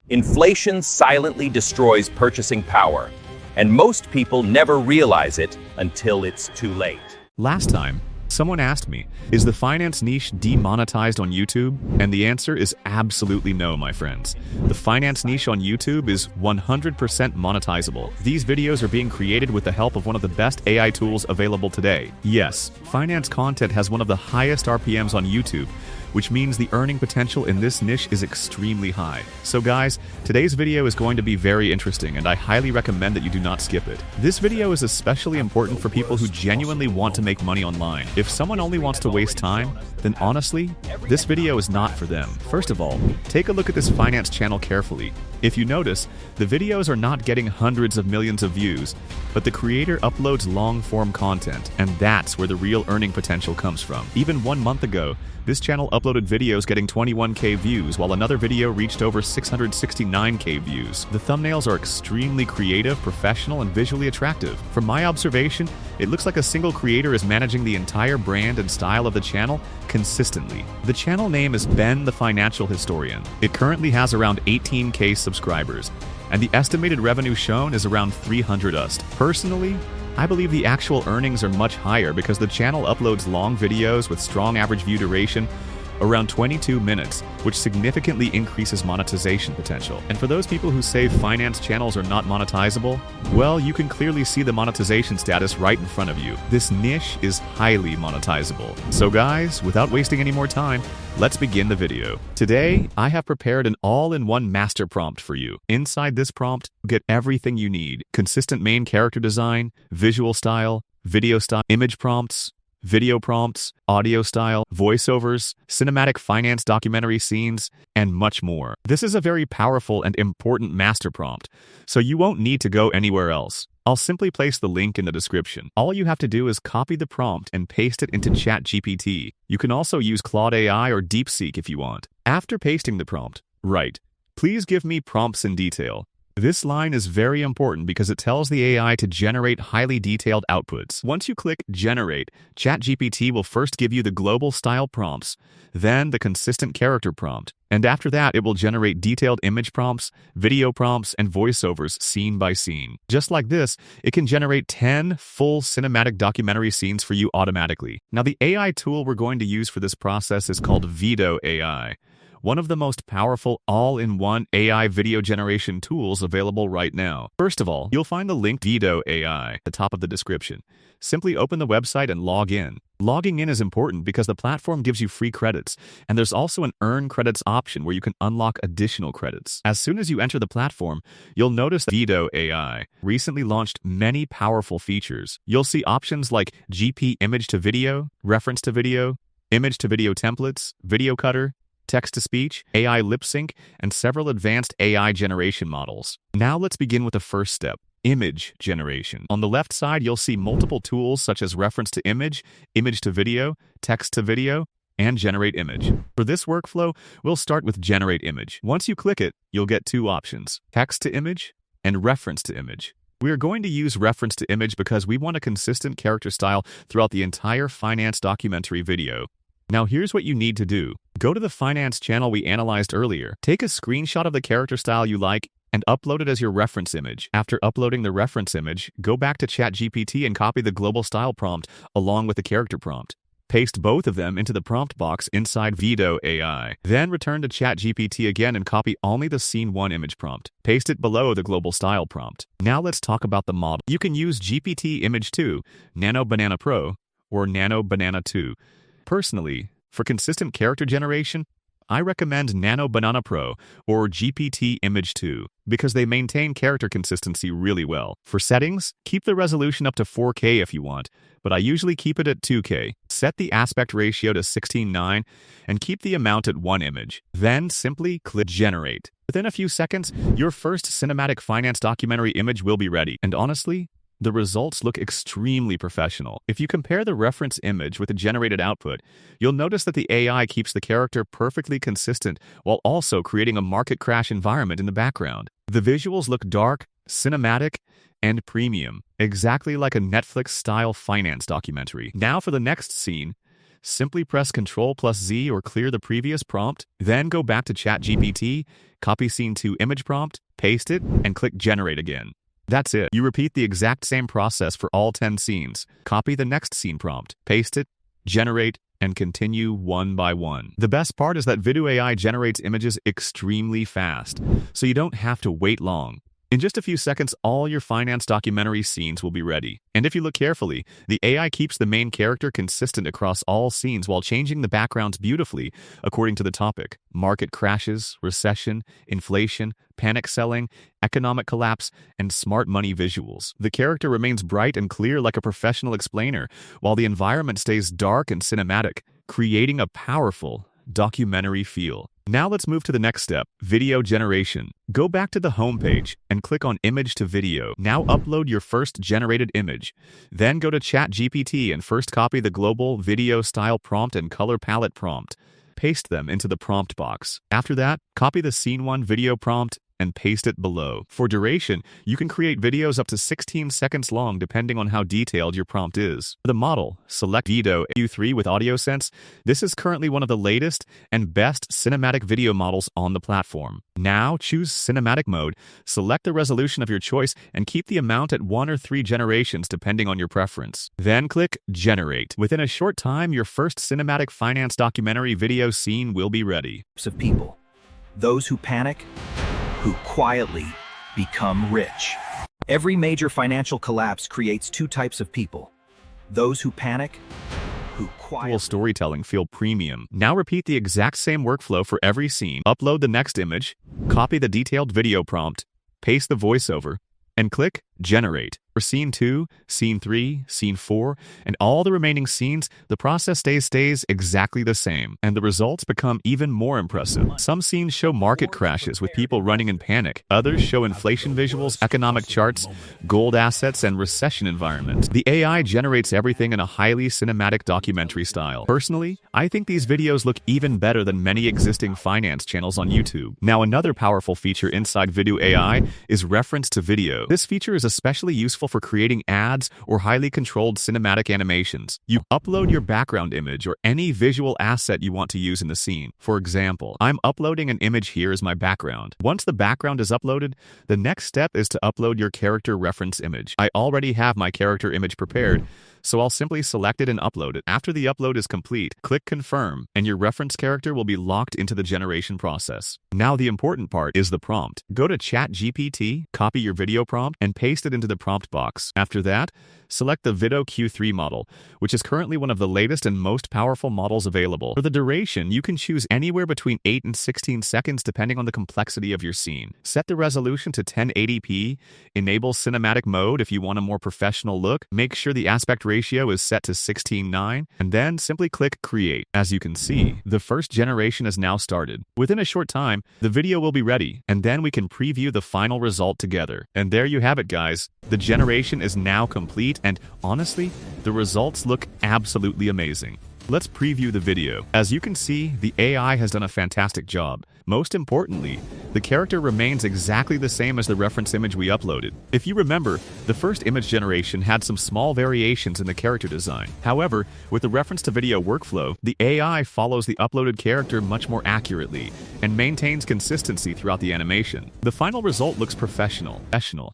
Inflation silently destroys purchasing power, and most people never realize it until it's too late. Last time, someone asked me, is the finance niche demonetized on YouTube? And the answer is absolutely no, my friends. The finance niche on YouTube is 100% monetizable. These videos are being created with the help of one of the best AI tools available today. Yes, finance content has one of the highest RPMs on YouTube, which means the earning potential in this niche is extremely high. So guys, today's video is going to be very interesting, and I highly recommend that you do not skip it. This video is especially important for people who genuinely want to make money online. If someone only wants to waste time, then honestly, this video is not for them. First of all, take a look at this finance channel carefully. If you notice, the videos are not getting hundreds of millions of views, but the creator uploads long-form content, and that's where the real earning potential comes from. Even 1 month ago, this channel uploaded videos getting 21k views, while another video reached over 669k views. The thumbnails are extremely creative, professional, and visually attractive. From my observation, it looks like a single creator is managing the entire brand and style of the channel consistently. The channel name is Ben the Financial Historian. It currently has around 18k subscribers, and the estimated revenue shown is around 300 USD. Personally, I believe the actual earnings are much higher because the channel uploads long videos with strong average view duration, around 22 minutes, which significantly increases monetization potential. And for those people who say finance channels are not monetizable, well, you can clearly see the monetization status right in front of you. This niche is highly monetizable. So guys, without wasting any more time, let's begin the video. Today, I have prepared an all-in-one master prompt for you. Inside this prompt, you get everything you need: consistent main character design, visual style, video style, image prompts, video prompts, audio style, voiceovers, cinematic finance documentary scenes, and much more. This is a very powerful and important master prompt, so you won't need to go anywhere else. I'll simply place the link in the description. All you have to do is copy the prompt and paste it into ChatGPT. You can also use Claude AI or DeepSeek if you want. After pasting the prompt, write, "Please give me prompts in detail." This line is very important because it tells the AI to generate highly detailed outputs. Once you click Generate, ChatGPT will first give you the global style prompts, then the consistent character prompt, and after that it will generate detailed image prompts, video prompts, and voiceovers scene by scene. Just like this, it can generate 10 full cinematic documentary scenes for you automatically. Now, the AI tool we're going to use for this process is called Vidu AI. One of the most powerful all-in-one AI video generation tools available right now. First of all, you'll find the link Vidu AI at the top of the description. Simply open the website and log in. Logging in is important because the platform gives you free credits, and there's also an earn credits option where you can unlock additional credits. As soon as you enter the platform, you'll notice that Vidu AI recently launched many powerful features. You'll see options like GP image to video, reference to video, image to video templates, video cutter, text-to-speech, AI lip-sync, and several advanced AI generation models. Now let's begin with the first step: image generation. On the left side, you'll see multiple tools such as reference to image, image to video, text to video, and generate image. For this workflow, we'll start with generate image. Once you click it, you'll get two options: text to image and reference to image. We are going to use reference to image because we want a consistent character style throughout the entire finance documentary video. Now here's what you need to do. Go to the finance channel we analyzed earlier. Take a screenshot of the character style you like and upload it as your reference image. After uploading the reference image, go back to ChatGPT and copy the global style prompt along with the character prompt. Paste both of them into the prompt box inside Vidu AI. Then return to ChatGPT again and copy only the Scene 1 image prompt. Paste it below the global style prompt. Now let's talk about the model. You can use GPT Image 2, Nano Banana Pro, or Nano Banana 2. Personally, for consistent character generation, I recommend Nano Banana Pro or GPT Image 2 because they maintain character consistency really well. For settings, keep the resolution up to 4K if you want, but I usually keep it at 2K. Set the aspect ratio to 16:9 and keep the amount at 1 image. Then simply click Generate. Within a few seconds, your first cinematic finance documentary image will be ready. And honestly, the results look extremely professional. If you compare the reference image with the generated output, you'll notice that the AI keeps the character perfectly consistent while also creating a market crash environment in the background. The visuals look dark, cinematic, and premium, exactly like a Netflix-style finance documentary. Now for the next scene, Simply press Ctrl+Z or clear the previous prompt, then go back to ChatGPT, copy scene 2 image prompt, paste it, and click Generate again. That's it. You repeat the exact same process for all 10 scenes. Copy the next scene prompt, paste it, generate, and continue one by one. The best part is that Vidu AI generates images extremely fast, so you don't have to wait long. In just a few seconds, all your finance documentary scenes will be ready. And if you look carefully, the AI keeps the main character consistent across all scenes while changing the backgrounds beautifully according to the topic. Market crashes, recession, inflation, panic selling, economic collapse, and smart money visuals. The character remains bright and clear like a professional explainer, while the environment stays dark and cinematic, creating a powerful documentary feel. Now let's move to the next step, video generation. Go back to the home page and click on Image to Video. Now upload your first generated image. Then go to ChatGPT and first copy the global video style prompt and color palette prompt. Paste them into the prompt box. After that, copy the Scene 1 video prompt and paste it below. For duration, you can create videos up to 16 seconds long depending on how detailed your prompt is. For the model, select Vidu AI with AudioSense. This is currently one of the latest and best cinematic video models on the platform. Now choose cinematic mode, select the resolution of your choice, and keep the amount at 1 or 3 generations depending on your preference. Then click Generate. Within a short time, your first cinematic finance documentary video scene will be ready. Of people, those who panic, who quietly become rich. Every major financial collapse creates 2 types of people. Those who panic, who quietly... Storytelling feel premium. Now repeat the exact same workflow for every scene. Upload the next image, copy the detailed video prompt, paste the voiceover, and click Generate. For Scene 2, Scene 3, Scene 4, and all the remaining scenes, the process stays exactly the same, and the results become even more impressive. Some scenes show market crashes with people running in panic. Others show inflation visuals, economic charts, gold assets, and recession environments. The AI generates everything in a highly cinematic documentary style. Personally, I think these videos look even better than many existing finance channels on YouTube. Now, another powerful feature inside Vidu AI is reference to video. This feature is especially useful for creating ads or highly controlled cinematic animations. You upload your background image or any visual asset you want to use in the scene. For example, I'm uploading an image here as my background. Once the background is uploaded, the next step is to upload your character reference image. I already have my character image prepared, so I'll simply select it and upload it. After the upload is complete, click Confirm, and your reference character will be locked into the generation process. Now the important part is the prompt. Go to ChatGPT, copy your video prompt, and paste it into the prompt box. After that, select the Vidu Q3 model, which is currently one of the latest and most powerful models available. For the duration, you can choose anywhere between 8 and 16 seconds depending on the complexity of your scene. Set the resolution to 1080p, enable cinematic mode if you want a more professional look, make sure the aspect ratio is set to 16:9, and then simply click Create. As you can see, the first generation is now started. Within a short time, the video will be ready, and then we can preview the final result together. And there you have it, guys. The generation is now complete, and honestly, the results look absolutely amazing. Let's preview the video. As you can see, the AI has done a fantastic job. Most importantly, the character remains exactly the same as the reference image we uploaded. If you remember, the first image generation had some small variations in the character design. However, with the reference to video workflow, the AI follows the uploaded character much more accurately and maintains consistency throughout the animation. The final result looks professional.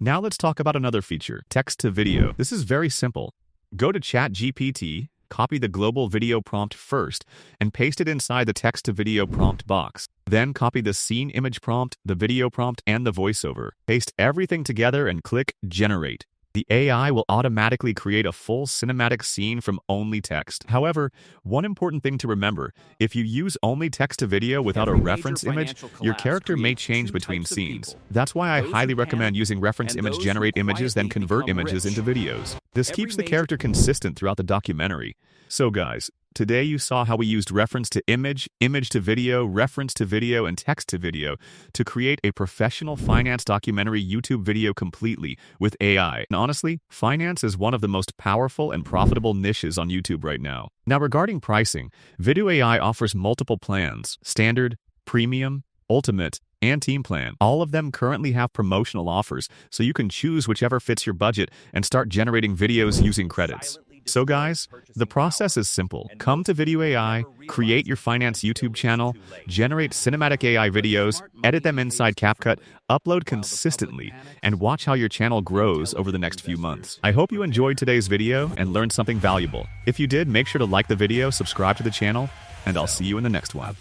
Now let's talk about another feature, text to video. This is very simple. Go to ChatGPT, copy the global video prompt first, and paste it inside the text-to-video prompt box. Then copy the scene image prompt, the video prompt, and the voiceover. Paste everything together and click Generate. The AI will automatically create a full cinematic scene from only text. However, one important thing to remember, if you use only text-to-video without a reference image, your character may change between scenes. That's why I highly recommend using reference image generate images then convert images into videos. This keeps the character consistent throughout the documentary. So guys, today you saw how we used reference to image, image to video, reference to video, and text to video to create a professional finance documentary YouTube video completely with AI. And honestly, finance is one of the most powerful and profitable niches on YouTube right now. Now regarding pricing, Vidu AI offers multiple plans: Standard, Premium, Ultimate, and Team Plan. All of them currently have promotional offers, so you can choose whichever fits your budget and start generating videos using credits. So guys, the process is simple. Come to Vidu AI, create your finance YouTube channel, generate cinematic AI videos, edit them inside CapCut, upload consistently, and watch how your channel grows over the next few months. I hope you enjoyed today's video and learned something valuable. If you did, make sure to like the video, subscribe to the channel, and I'll see you in the next one.